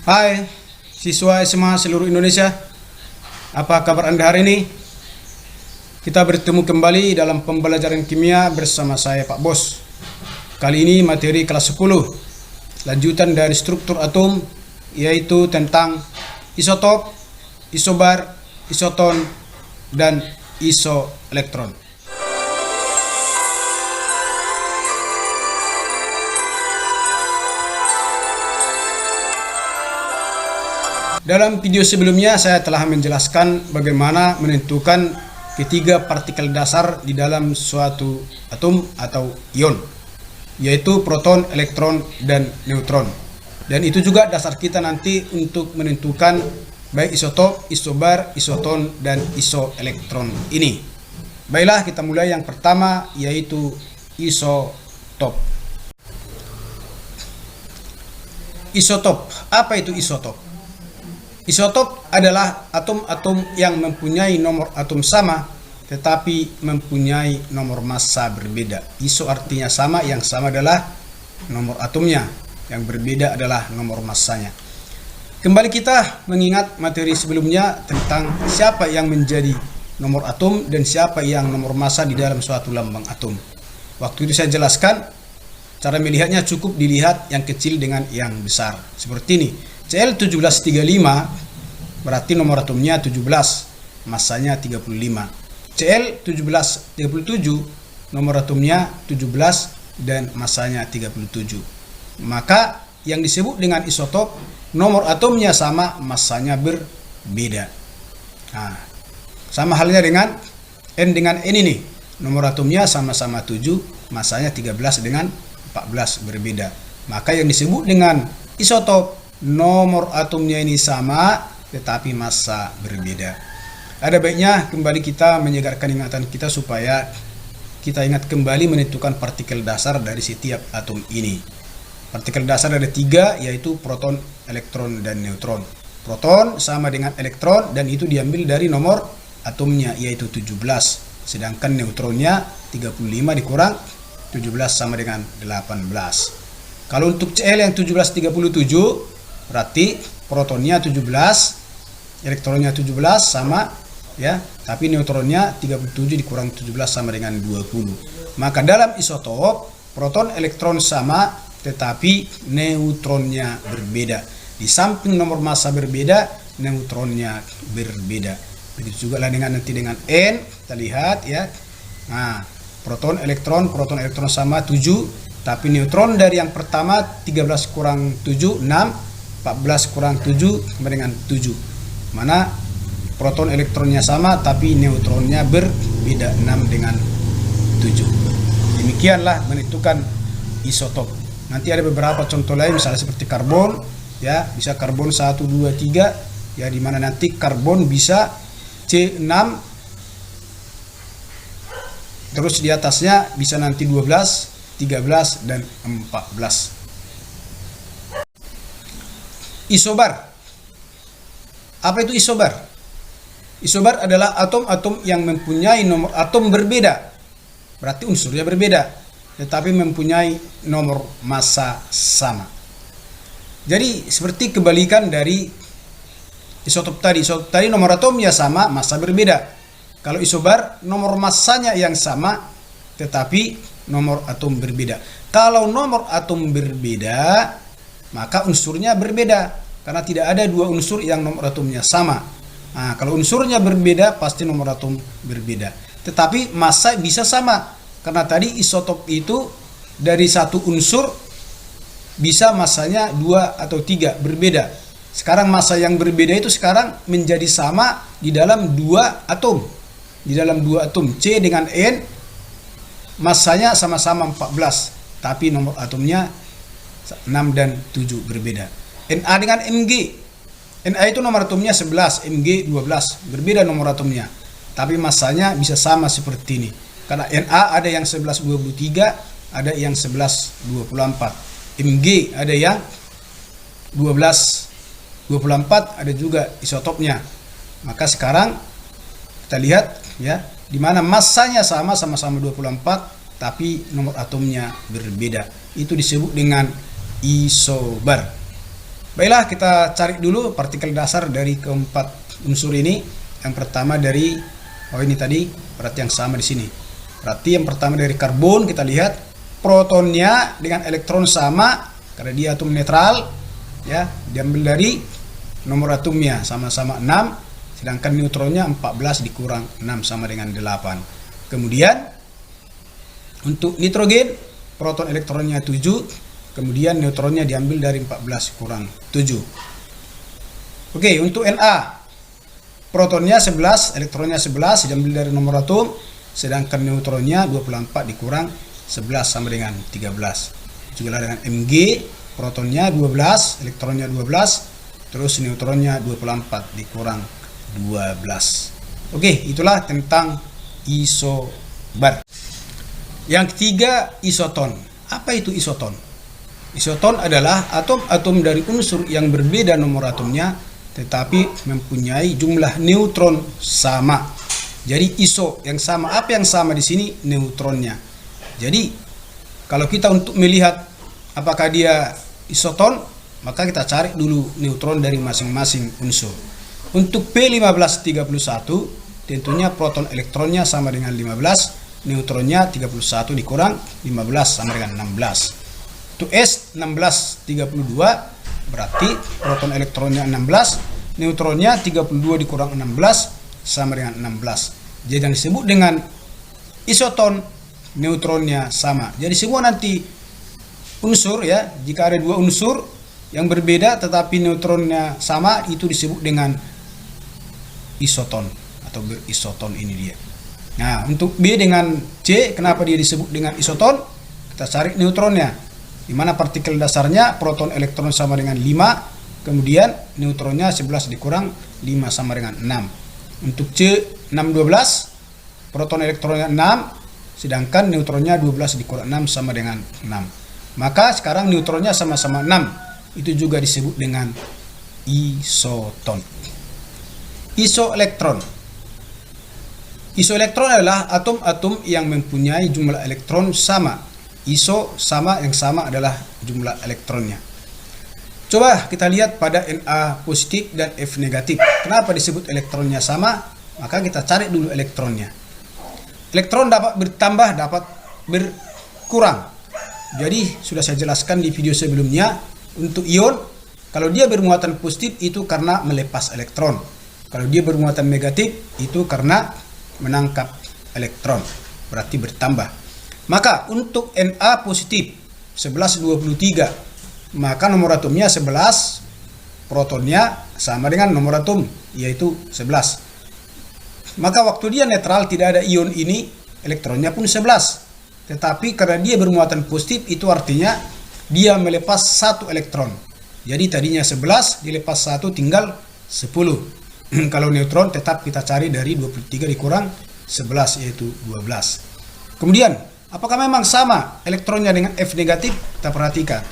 Hai siswa SMA seluruh Indonesia, apa kabar Anda hari ini? Kita bertemu kembali dalam pembelajaran kimia bersama saya Pak Bos. Kali ini materi kelas 10, lanjutan dari struktur atom, yaitu tentang isotop, isobar, isoton, dan isoelektron. Dalam video sebelumnya saya telah menjelaskan bagaimana menentukan ketiga partikel dasar di dalam suatu atom atau ion, yaitu proton, elektron, dan neutron. Dan itu juga dasar kita nanti untuk menentukan baik isotop, isobar, isoton, dan isoelektron ini. Baiklah, kita mulai yang pertama, yaitu isotop. Isotop, apa itu isotop? Isotop adalah atom-atom yang mempunyai nomor atom sama tetapi mempunyai nomor massa berbeda. Iso artinya sama, yang sama adalah nomor atomnya, yang berbeda adalah nomor massanya. Kembali kita mengingat materi sebelumnya tentang siapa yang menjadi nomor atom dan siapa yang nomor massa di dalam suatu lambang atom. Waktu itu saya jelaskan cara melihatnya cukup dilihat yang kecil dengan yang besar. Seperti ini. Cl1735 berarti nomor atomnya 17, massanya 35. Cl1737 nomor atomnya 17 dan massanya 37. Maka yang disebut dengan isotop, nomor atomnya sama, massanya berbeda. Nah, sama halnya dengan N dengan N ini. Nomor atomnya sama-sama 7, massanya 13 dengan 14 berbeda. Maka yang disebut dengan isotop, nomor atomnya ini sama tetapi massa berbeda. Ada baiknya kembali kita menyegarkan ingatan kita supaya kita ingat kembali menentukan partikel dasar dari setiap atom ini. Partikel dasar ada 3, yaitu proton, elektron, dan neutron. Proton sama dengan elektron dan itu diambil dari nomor atomnya, yaitu 17. Sedangkan neutronnya 35 dikurang 17 sama dengan 18. Kalau untuk Cl yang 1737 berarti protonnya 17, elektronnya 17 sama ya, tapi neutronnya 37 dikurang 17 sama dengan 20. Maka dalam isotop proton elektron sama tetapi neutronnya berbeda. Di samping nomor massa berbeda, neutronnya berbeda. Begitu juga lah dengan nanti dengan N, kita lihat ya. Nah, proton elektron sama 7, tapi neutron dari yang pertama 13 kurang 7 6, 14 kurang 7 sama dengan 7. Mana proton elektronnya sama tapi neutronnya berbeda, 6 dengan 7. Demikianlah menentukan isotop. Nanti ada beberapa contoh lain, misalnya seperti karbon ya, bisa karbon 1 2 3 ya, di mana nanti karbon bisa C6, terus di atasnya bisa nanti 12, 13 dan 14. Isobar. Apa itu isobar? Isobar adalah atom-atom yang mempunyai nomor atom berbeda. Berarti unsurnya berbeda, tetapi mempunyai nomor massa sama. Jadi seperti kebalikan dari isotop tadi. Isotop tadi nomor atomnya sama, massa berbeda. Kalau isobar nomor massanya yang sama, tetapi nomor atom berbeda. Kalau nomor atom berbeda, maka unsurnya berbeda, karena tidak ada dua unsur yang nomor atomnya sama. Nah, kalau unsurnya berbeda pasti nomor atom berbeda. Tetapi massa bisa sama, karena tadi isotop itu dari satu unsur bisa massanya 2 atau 3 berbeda. Sekarang massa yang berbeda itu sekarang menjadi sama di dalam dua atom. Di dalam dua atom C dengan N, massanya sama-sama 14, tapi nomor atomnya 6 dan 7 berbeda. Na dengan Mg. Na itu nomor atomnya 11, Mg 12. Berbeda nomor atomnya. Tapi massanya bisa sama seperti ini. Karena Na ada yang 1123, ada yang 1124. Mg ada yang 1224, ada juga isotopnya. Maka sekarang kita lihat ya, di mana massanya sama-sama 24, tapi nomor atomnya berbeda. Itu disebut dengan isobar. Baiklah, kita cari dulu partikel dasar dari keempat unsur ini. Yang pertama dari ini tadi, berarti yang sama di sini. Berarti yang pertama dari karbon, kita lihat protonnya dengan elektron sama karena dia atom netral, ya, diambil dari nomor atomnya sama-sama 6, sedangkan neutronnya 14 dikurang 6 sama dengan 8. Kemudian untuk nitrogen, proton elektronnya 7, kemudian neutronnya diambil dari 14 kurang 7. Oke, untuk Na, protonnya 11, elektronnya 11 diambil dari nomor atom, sedangkan neutronnya 24 dikurang 11 sama dengan 13. Juga dengan Mg, protonnya 12, elektronnya 12, terus neutronnya 24 dikurang 12. Oke, itulah tentang isobar. Yang ketiga, isoton. Apa itu isoton? Isoton adalah atom-atom dari unsur yang berbeda nomor atomnya tetapi mempunyai jumlah neutron sama. Jadi iso yang sama, apa yang sama di sini? Neutronnya. Jadi kalau kita untuk melihat apakah dia isoton, maka kita cari dulu neutron dari masing-masing unsur. Untuk P1531 tentunya proton elektronnya sama dengan 15, neutronnya 31 dikurang 15 sama dengan 16. Untuk S1632 berarti proton elektronnya 16, neutronnya 32 dikurang 16 sama dengan 16. Jadi yang disebut dengan isoton, neutronnya sama. Jadi semua nanti unsur, ya, jika ada dua unsur yang berbeda tetapi neutronnya sama, itu disebut dengan isoton atau berisoton, ini dia. Nah, untuk B dengan C, kenapa dia disebut dengan isoton? Kita cari neutronnya. Di mana partikel dasarnya proton elektron sama dengan 5, kemudian neutronnya 11 dikurang 5 sama dengan 6. Untuk C612, proton elektronnya 6, sedangkan neutronnya 12 dikurang 6 sama dengan 6. Maka sekarang neutronnya sama-sama 6. Itu juga disebut dengan isoton. Isoelektron. Isoelektron adalah atom-atom yang mempunyai jumlah elektron sama. Iso sama, yang sama adalah jumlah elektronnya. Coba kita lihat pada Na positif dan F negatif. Kenapa disebut elektronnya sama? Maka kita cari dulu elektronnya. Elektron dapat bertambah, dapat berkurang. Jadi sudah saya jelaskan di video sebelumnya. Untuk ion, kalau dia bermuatan positif itu karena melepas elektron. Kalau dia bermuatan negatif itu karena menangkap elektron, berarti bertambah. Maka untuk Na positif 1123, maka nomor atomnya 11, protonnya sama dengan nomor atom, yaitu 11. Maka waktu dia netral tidak ada ion ini, elektronnya pun 11. Tetapi karena dia bermuatan positif, itu artinya dia melepas 1 elektron. Jadi tadinya 11 dilepas 1 tinggal 10. Kalau neutron tetap kita cari dari 23 dikurang 11, yaitu 12. Kemudian apakah memang sama elektronnya dengan F negatif? Kita perhatikan.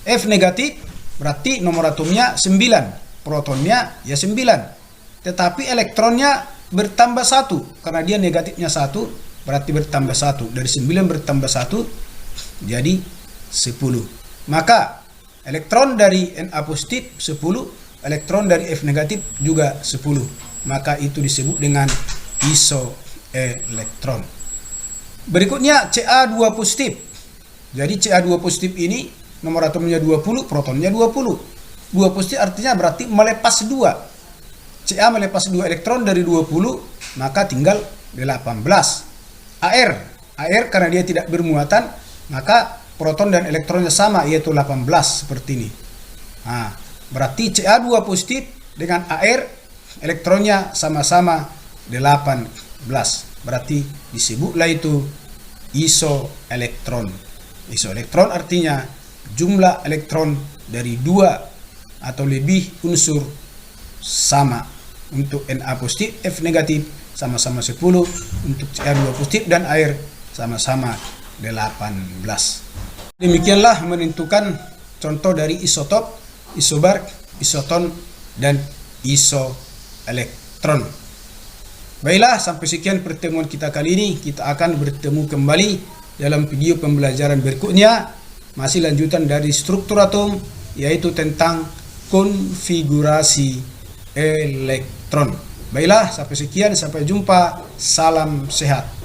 F negatif berarti nomor atomnya 9, protonnya ya 9. Tetapi elektronnya bertambah 1 karena dia negatifnya 1, berarti bertambah 1. Dari 9 bertambah 1 jadi 10. Maka elektron dari Na positif 10, elektron dari F negatif juga 10. Maka itu disebut dengan isoelektron. Berikutnya Ca2 positif. Jadi Ca2 positif ini nomor atomnya 20, protonnya 20. 2 positif artinya berarti melepas 2. Ca melepas 2 elektron dari 20, maka tinggal 18. Air karena dia tidak bermuatan, maka proton dan elektronnya sama, yaitu 18 seperti ini. Nah, berarti Ca2 positif dengan air elektronnya sama-sama 18. Berarti disebutlah itu isoelektron. Isoelektron artinya jumlah elektron dari 2 atau lebih unsur sama. Untuk Na positif, F negatif sama-sama 10, untuk Ca2 positif dan air sama-sama 18. Demikianlah menentukan contoh dari isotop, isobar, isoton, dan isoelektron. Baiklah, sampai sekian pertemuan kita kali ini. Kita akan bertemu kembali dalam video pembelajaran berikutnya. Masih lanjutan dari struktur atom, yaitu tentang konfigurasi elektron. Baiklah, sampai sekian, sampai jumpa. Salam sehat.